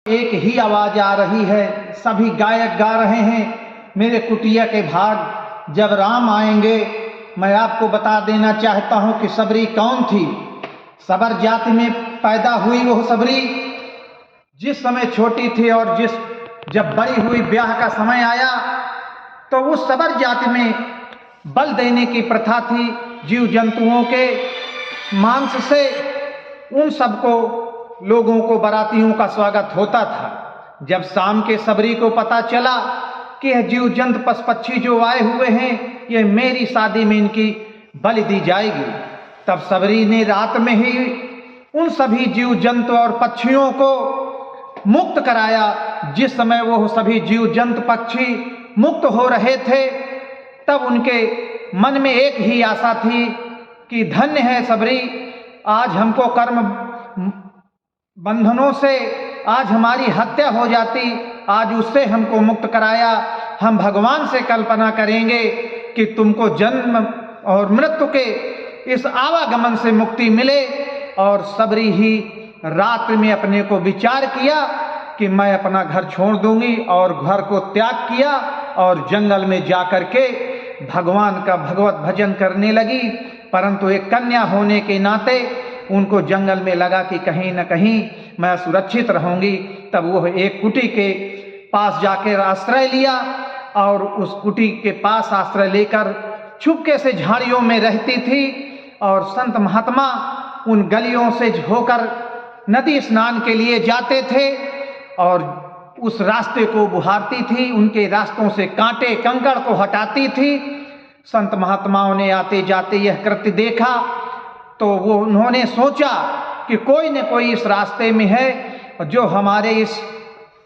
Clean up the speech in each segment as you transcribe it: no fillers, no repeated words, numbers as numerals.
एक ही आवाज आ रही है, सभी गायक गा रहे हैं, मेरे कुटिया के भाग जब राम आएंगे। मैं आपको बता देना चाहता हूं कि सबरी कौन थी। सबर जाति में पैदा हुई वो सबरी जिस समय छोटी थी और जब बड़ी हुई, ब्याह का समय आया तो उस सबर जाति में बल देने की प्रथा थी। जीव जंतुओं के मांस से उन सबको, लोगों को, बारातियों का स्वागत होता था। जब शाम के सबरी को पता चला कि यह जीव जंतु पशु पक्षी जो आए हुए हैं, ये मेरी शादी में इनकी बलि दी जाएगी, तब सबरी ने रात में ही उन सभी जीव जंतु और पक्षियों को मुक्त कराया। जिस समय वो सभी जीव जंतु पक्षी मुक्त हो रहे थे, तब उनके मन में एक ही आशा थी कि धन्य है सबरी, आज हमको कर्म बंधनों से आज हमारी हत्या हो जाती, आज उससे हमको मुक्त कराया। हम भगवान से कल्पना करेंगे कि तुमको जन्म और मृत्यु के इस आवागमन से मुक्ति मिले। और सबरी ही रात में अपने को विचार किया कि मैं अपना घर छोड़ दूंगी, और घर को त्याग किया और जंगल में जाकर के भगवान का भगवत भजन करने लगी। परंतु एक कन्या होने के नाते उनको जंगल में लगा कि कहीं न कहीं मैं सुरक्षित रहूंगी। तब वो एक कुटी के पास जाकर आश्रय लिया, और उस कुटी के पास आश्रय लेकर चुपके से झाड़ियों में रहती थी। और संत महात्मा उन गलियों से होकर नदी स्नान के लिए जाते थे और उस रास्ते को बुहारती थी, उनके रास्तों से कांटे कंकड़ को हटाती थी। संत महात्माओं ने आते जाते यह कृत्य देखा तो वो उन्होंने सोचा कि कोई न कोई इस रास्ते में है जो हमारे इस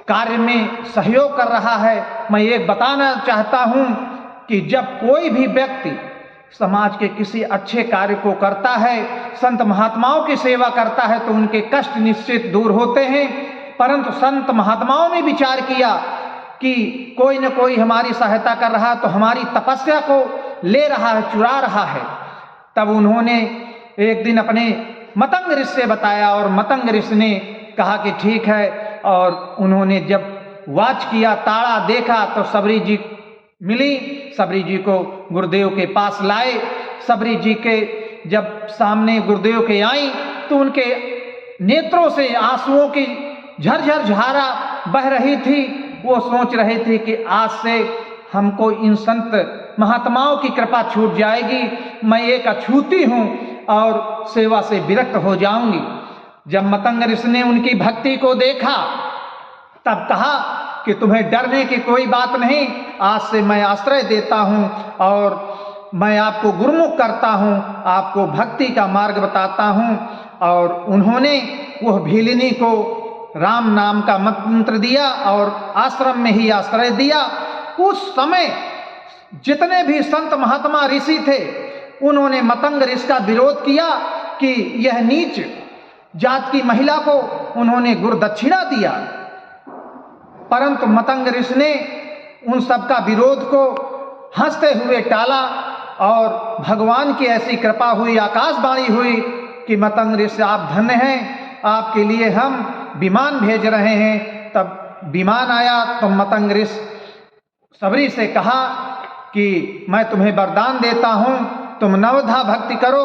कार्य में सहयोग कर रहा है। मैं ये बताना चाहता हूँ कि जब कोई भी व्यक्ति समाज के किसी अच्छे कार्य को करता है, संत महात्माओं की सेवा करता है, तो उनके कष्ट निश्चित दूर होते हैं। परंतु संत महात्माओं ने विचार किया कि कोई न कोई हमारी सहायता कर रहा है, तो हमारी तपस्या को ले रहा है, चुरा रहा है। तब उन्होंने एक दिन अपने मतंग ऋषि से बताया, और मतंग ऋषि ने कहा कि ठीक है। और उन्होंने जब वाच किया, ताड़ा देखा, तो सबरी जी मिली। सबरी जी को गुरुदेव के पास लाए। सबरी जी के जब सामने गुरुदेव के आई तो उनके नेत्रों से आंसुओं की झरझर धारा बह रही थी। वो सोच रहे थे कि आज से हमको इन संत महात्माओं की कृपा छूट जाएगी, मैं एक अछूती हूँ और सेवा से विरक्त हो जाऊंगी। जब मतंग ऋषि ने उनकी भक्ति को देखा, तब कहा कि तुम्हें डरने की कोई बात नहीं, आज से मैं आश्रय देता हूँ और मैं आपको गुरुमुख करता हूँ, आपको भक्ति का मार्ग बताता हूँ। और उन्होंने वह भीलिनी को राम नाम का मंत्र दिया और आश्रम में ही आश्रय दिया। उस समय जितने भी संत महात्मा ऋषि थे, उन्होंने मतंग ऋषि का विरोध किया कि यह नीच जात की महिला को उन्होंने गुरुदक्षिणा दिया। परंतु मतंग ऋषि ने उन सब का विरोध को हंसते हुए टाला, और भगवान की ऐसी कृपा हुई, आकाशवाणी हुई कि मतंग ऋषि आप धन्य हैं, आपके लिए हम विमान भेज रहे हैं। तब विमान आया तो मतंग ऋषि सबरी से कहा कि मैं तुम्हें वरदान देता हूँ, तुम नवधा भक्ति करो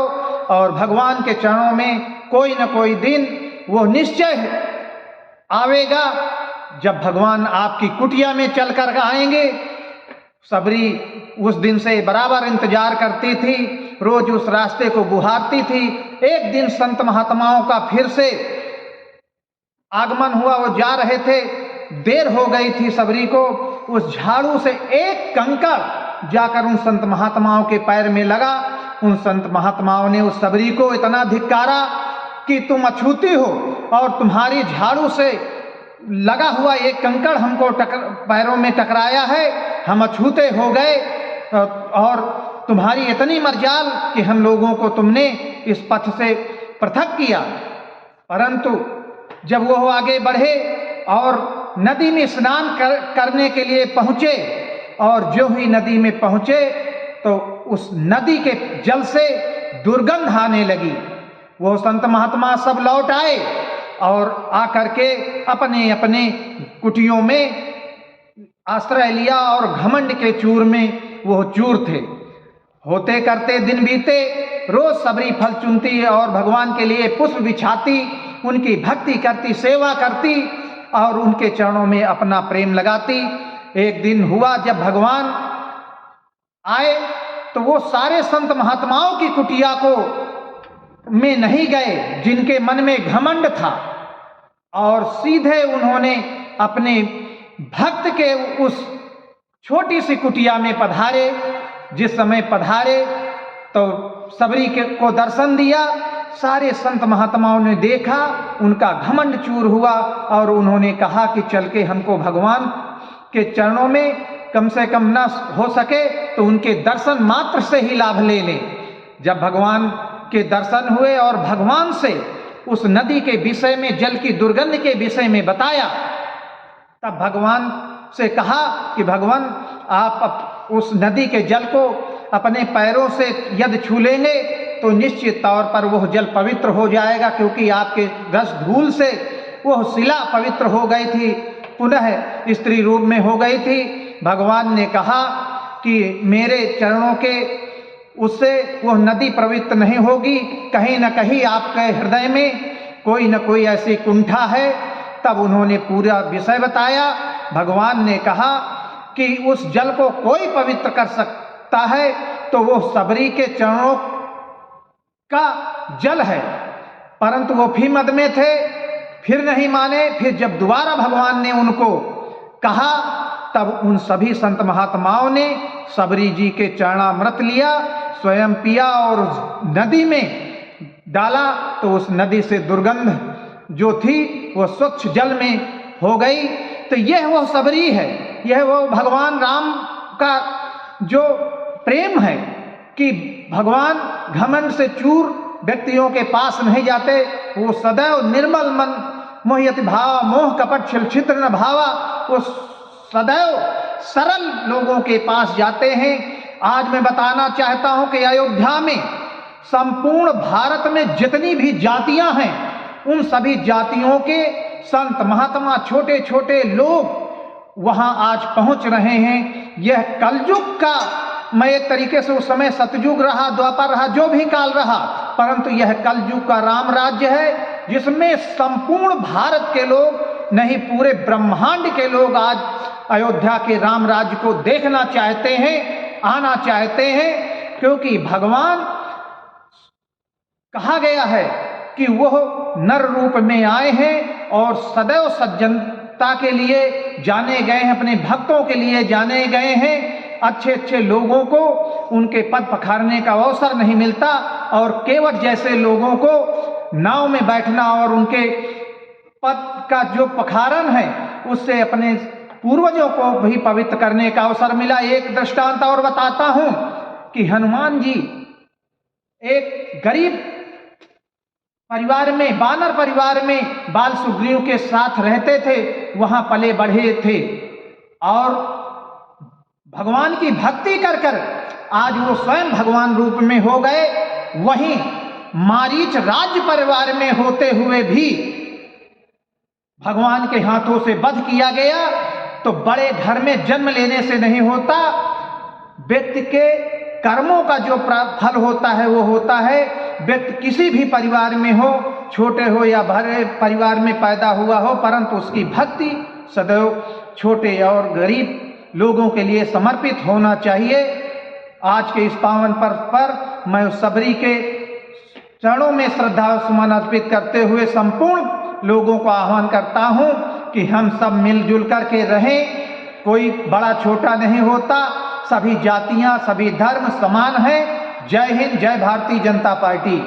और भगवान के चरणों में कोई न कोई दिन वो निश्चय आवेगा जब भगवान आपकी कुटिया में चलकर आएंगे। सबरी उस दिन से बराबर इंतजार करती थी, रोज उस रास्ते को बुहारती थी। एक दिन संत महात्माओं का फिर से आगमन हुआ, वो जा रहे थे, देर हो गई थी सबरी को। उस झाड़ू से एक कंकड़ जाकर उन संत महात्माओं के पैर में लगा। उन संत महात्माओं ने उस सबरी को इतना धिक्कारा कि तुम अछूती हो और तुम्हारी झाड़ू से लगा हुआ एक कंकड़ हमको पैरों में टकराया है, हम अछूते हो गए, और तुम्हारी इतनी मर्जाल कि हम लोगों को तुमने इस पथ से पृथक किया। परंतु जब वो आगे बढ़े और नदी में स्नान करने के लिए पहुँचे, और जो ही नदी में पहुँचे तो उस नदी के जल से दुर्गंध आने लगी। वो संत महात्मा सब लौट आए और आकर के अपने अपने कुटियों में आश्रय लिया और घमंड के चूर में वो चूर थे। होते करते दिन बीते, रोज सबरी फल चुनती और भगवान के लिए पुष्प बिछाती, उनकी भक्ति करती, सेवा करती और उनके चरणों में अपना प्रेम लगाती। एक दिन हुआ जब भगवान आए तो वो सारे संत महात्माओं की कुटिया को में नहीं गए जिनके मन में घमंड था, और सीधे उन्होंने अपने भक्त के उस छोटी सी कुटिया में पधारे। जिस समय पधारे तो सबरी को दर्शन दिया। सारे संत महात्माओं ने देखा, उनका घमंड चूर हुआ और उन्होंने कहा कि चल के हमको भगवान के चरणों में कम से कम न हो सके तो उनके दर्शन मात्र से ही लाभ ले लें। जब भगवान के दर्शन हुए और भगवान से उस नदी के विषय में, जल की दुर्गंध के विषय में बताया, तब भगवान से कहा कि भगवान आप उस नदी के जल को अपने पैरों से यदि छू लेंगे तो निश्चित तौर पर वह जल पवित्र हो जाएगा, क्योंकि आपके रस धूल से वह शिला पवित्र हो गई थी, पुनः स्त्री रूप में हो गई थी। भगवान ने कहा कि मेरे चरणों के उससे वह नदी पवित्र नहीं होगी, कहीं न कहीं आपके हृदय में कोई न कोई ऐसी कुंठा है। तब उन्होंने पूरा विषय बताया। भगवान ने कहा कि उस जल को कोई पवित्र कर सकता है तो वो सबरी के चरणों का जल है। परंतु वो भी मद में थे, फिर नहीं माने। फिर जब दोबारा भगवान ने उनको कहा तब उन सभी संत महात्माओं ने सबरी जी के चरणामृत लिया, स्वयं पिया और नदी में डाला तो उस नदी से दुर्गंध जो थी वो स्वच्छ जल में हो गई। तो यह वो सबरी है, यह वो भगवान राम का जो प्रेम है कि भगवान घमंड से चूर व्यक्तियों के पास नहीं जाते। वो सदैव निर्मल मन मोहयति भावा मोह कपट छिलछित्र न भावा, वो सदैव सरल लोगों के पास जाते हैं। आज मैं बताना चाहता हूं कि अयोध्या में संपूर्ण भारत में जितनी भी जातियां हैं उन सभी जातियों के संत महात्मा छोटे छोटे लोग वहां आज पहुंच रहे हैं। यह कलयुग का, मैं एक तरीके से उस समय सतयुग रहा, द्वापर रहा, जो भी काल रहा, परंतु यह कलयुग का राम राज्य है जिसमें संपूर्ण भारत के लोग नहीं पूरे ब्रह्मांड के लोग आज अयोध्या के राम राज्य को देखना चाहते हैं, आना चाहते हैं। क्योंकि भगवान कहा गया है कि वह नर रूप में आए हैं और सदैव सज्जनता के लिए जाने गए हैं, अपने भक्तों के लिए जाने गए हैं। अच्छे अच्छे लोगों को उनके पद पखारने का अवसर नहीं मिलता और केवट जैसे लोगों को नाव में बैठना और उनके पद का जो पखारन है उससे अपने पूर्वजों को भी पवित्र करने का अवसर मिला। एक दृष्टांत और बताता हूं कि हनुमान जी एक गरीब परिवार में, बानर परिवार में बाल सुग्रीव के साथ रहते थे, वहां पले बढ़े थे और भगवान की भक्ति कर कर आज वो स्वयं भगवान रूप में हो गए। वहीं मारीच राज्य परिवार में होते हुए भी भगवान के हाथों से वध किया गया। तो बड़े घर में जन्म लेने से नहीं होता, व्यक्ति के कर्मों का जो फल होता है वो होता है। व्यक्ति किसी भी परिवार में हो, छोटे हो या बड़े परिवार में पैदा हुआ हो, परंतु उसकी भक्ति सदैव छोटे और गरीब लोगों के लिए समर्पित होना चाहिए। आज के इस पावन पर्व पर मैं उस सबरी के चरणों में श्रद्धा सुमन अर्पित करते हुए संपूर्ण लोगों को आह्वान करता हूं कि हम सब मिलजुल करके रहें। कोई बड़ा छोटा नहीं होता, सभी जातियां, सभी धर्म समान हैं। जय हिंद, जय भारतीय जनता पार्टी।